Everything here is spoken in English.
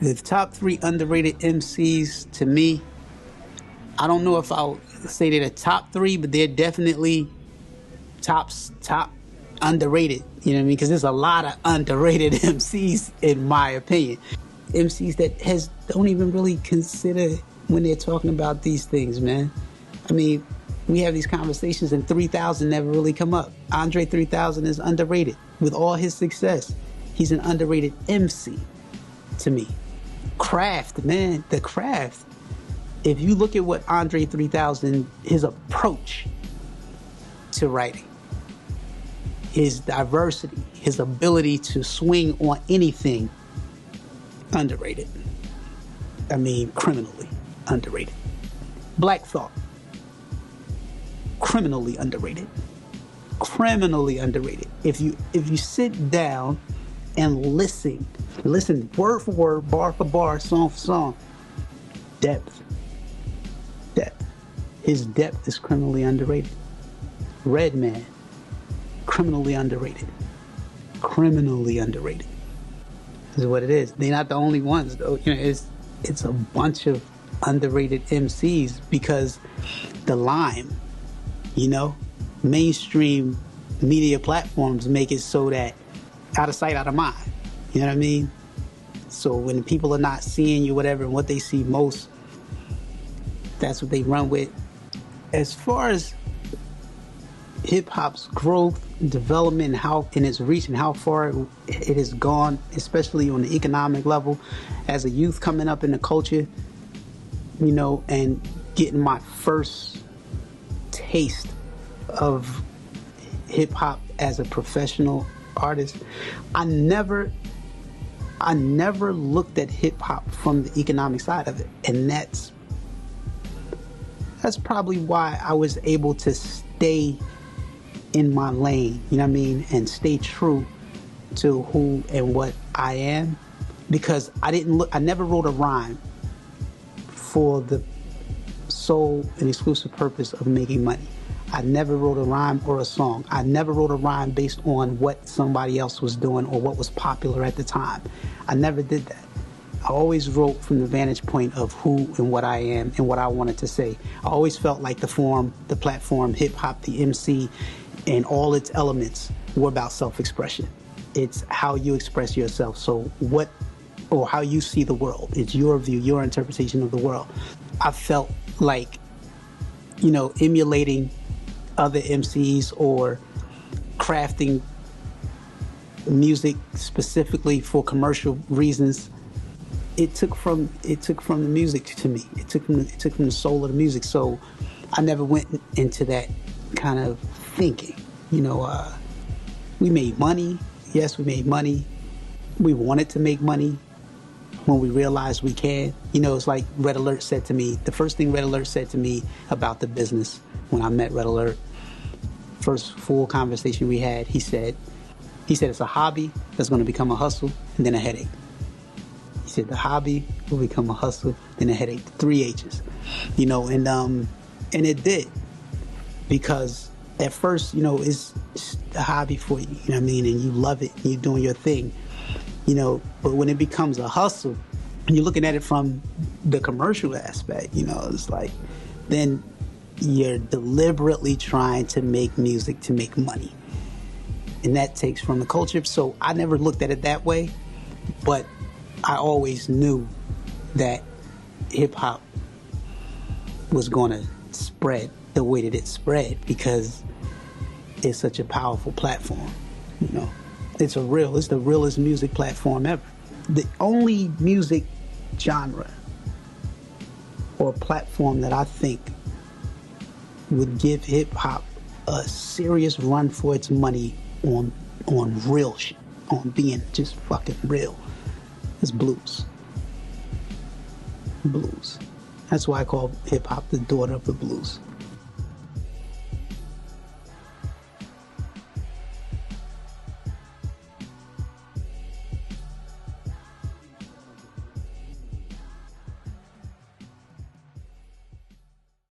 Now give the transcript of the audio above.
The top 3 underrated MCs to me, I don't know if I'll say they're the top 3, but they're definitely top underrated. You know what I mean? Because there's a lot of underrated MCs, in my opinion. MCs that don't even really consider when they're talking about these things, man. I mean, we have these conversations and 3000 never really come up. Andre 3000 is underrated. With all his success, he's an underrated MC to me. Craft, man, the craft. If you look at what Andre 3000, his approach to writing, his diversity, his ability to swing on anything, underrated. I mean, criminally underrated. Black Thought, criminally underrated. Criminally underrated. If you sit down and listen word for word, bar for bar, song for song, depth. His depth is criminally underrated. Redman, criminally underrated. Criminally underrated. Is what it is. They're not the only ones, though. You know, it's a bunch of underrated MCs because the lime, you know, mainstream media platforms make it so that out of sight, out of mind. You know what I mean? So when people are not seeing you, whatever, and what they see most, that's what they run with. As far as hip-hop's growth, development, and its reach and how far it has gone, especially on the economic level, as a youth coming up in the culture, you know, and getting my first taste of hip-hop as a professional artist, I never looked at hip-hop from the economic side of it. And that's probably why I was able to stay in my lane, you know what I mean, and stay true to who and what I am, because I never wrote a rhyme for the sole and exclusive purpose of making money. I never wrote a rhyme or a song. I never wrote a rhyme based on what somebody else was doing or what was popular at the time. I never did that. I always wrote from the vantage point of who and what I am and what I wanted to say. I always felt like the platform, hip-hop, the MC, and all its elements were about self-expression. It's how you express yourself. So how you see the world. It's your view, your interpretation of the world. I felt like, you know, emulating other MCs or crafting music specifically for commercial reasons, it took from the music to me. It took from the soul of the music. So I never went into that kind of thinking. You know, we made money. Yes, we made money. We wanted to make money when we realized we can. You know, it's like Red Alert said to me. The first thing Red Alert said to me about the business when I met Red Alert, first full conversation we had, he said it's a hobby that's going to become a hustle and then a headache. He said the hobby will become a hustle, then a headache. 3 H's. You know, and it did. Because at first, you know, it's a hobby for you, you know what I mean? And you love it, and you're doing your thing, you know. But when it becomes a hustle, and you're looking at it from the commercial aspect, you know, it's like, then you're deliberately trying to make music to make money. And that takes from the culture. So I never looked at it that way, but I always knew that hip-hop was going to spread the way that it spread because it's such a powerful platform. You know, it's the realest music platform ever. The only music genre or platform that I think would give hip-hop a serious run for its money on real shit, on being just fucking real, is blues. Blues. That's why I call hip-hop the daughter of the blues.